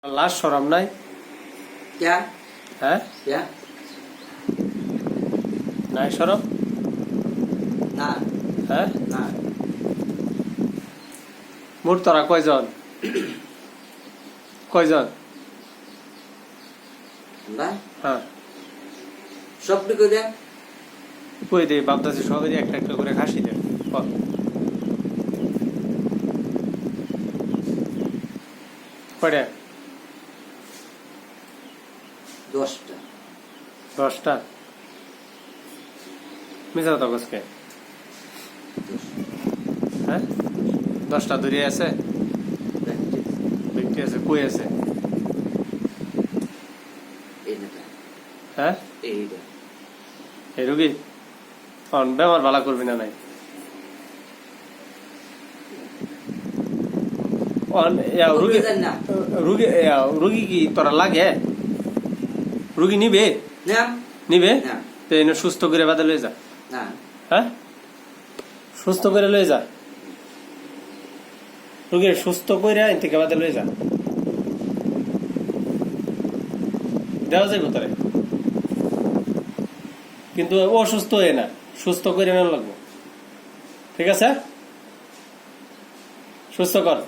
last शरम नहीं क्या है क्या नहीं शरम ना है ना मोर तोरा कयजन कयजन আমরা हाँ সবটুকু দে কই দে বাপদাসি সবাই একটা একটা করে খাসি দে কয়টা 10টা 10টা মিছা তো কসকে হ্যাঁ 10টা দূরে আছে ব্যক্তি আছে কই আছে এইটা হ্যাঁ এইটা এই রোগী অন বেমার ভালো করবি না নাই অন রোগী রোগী রোগী কি তোরা লাগে রোগী নিবে না নিবে না তো এনে সুস্থ করে বাদে লয়ে যা না হ্যাঁ সুস্থ করে লয়ে যা রোগীর সুস্থ করে আইন থেকে বাদে লয়ে যা দেওয়া যাইব তারে কিন্তু অসুস্থ হয়ে না সুস্থ করে না লাগবো ঠিক আছে সুস্থ কর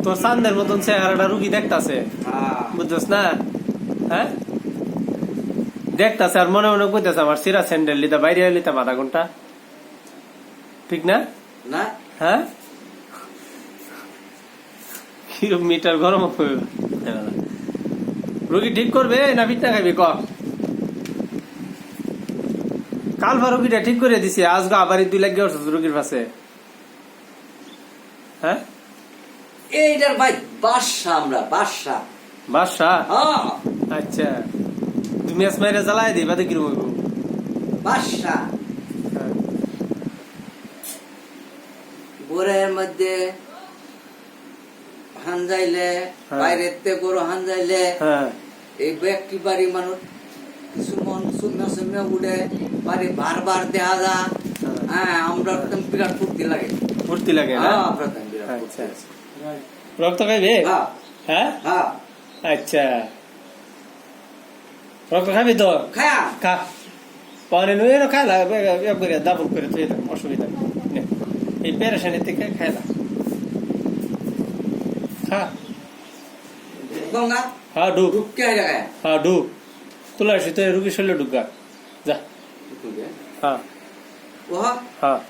তোর চান্দের মতন চেহারাটা রুগী দেখতাছে বুঝছস না হ্যাঁ দেখতাছে আর মনে মনে কইতাছে আমার সিরা স্যান্ডেল লিতা বাইরে লিতাম আধা ঘন্টা ঠিক না না হ্যাঁ মিটার গরম রুগী ঠিক করবে না পিঠা খাবি ক কাল ভা রুগীটা ঠিক করে দিছি আজকে আবার 2 লাখ গেছে রুগীর পাশে হ্যাঁ এইটার ভাই বাদশা আমরা বাদশা বাদশা হ্যাঁ আচ্ছা তুমি আসমাইরা জ্বালাই দিবা দেখি রুম বাদশা গোরের মধ্যে হানজাইলে বাইরেতে গরু হানজাইলে এই ব্যক্তি বাড়ি মানুষ কিছু মন শূন্য শূন্য উঠে বাড়ি বারবার দেখা যা হ্যাঁ আমরা একদম বিরাট ফুর্তি লাগে না প্রথম বিরাট আচ্ছা রক্ত খাইবে হ্যাঁ হ্যাঁ আচ্ছা রক্ত খাবি তো খায়া খা পানি নুয়ে খাইলা করে দাবল করে তুই অসুবিধা নেই এই পেরেশানি থেকে খাইলা খা গঙ্গা হ্যাঁ ডুব ঢুকে জায়গায় হ্যাঁ ডুব তোলা আসি তো রুগী শরীরে ঢুকা যা হ্যাঁ ও হ্যাঁ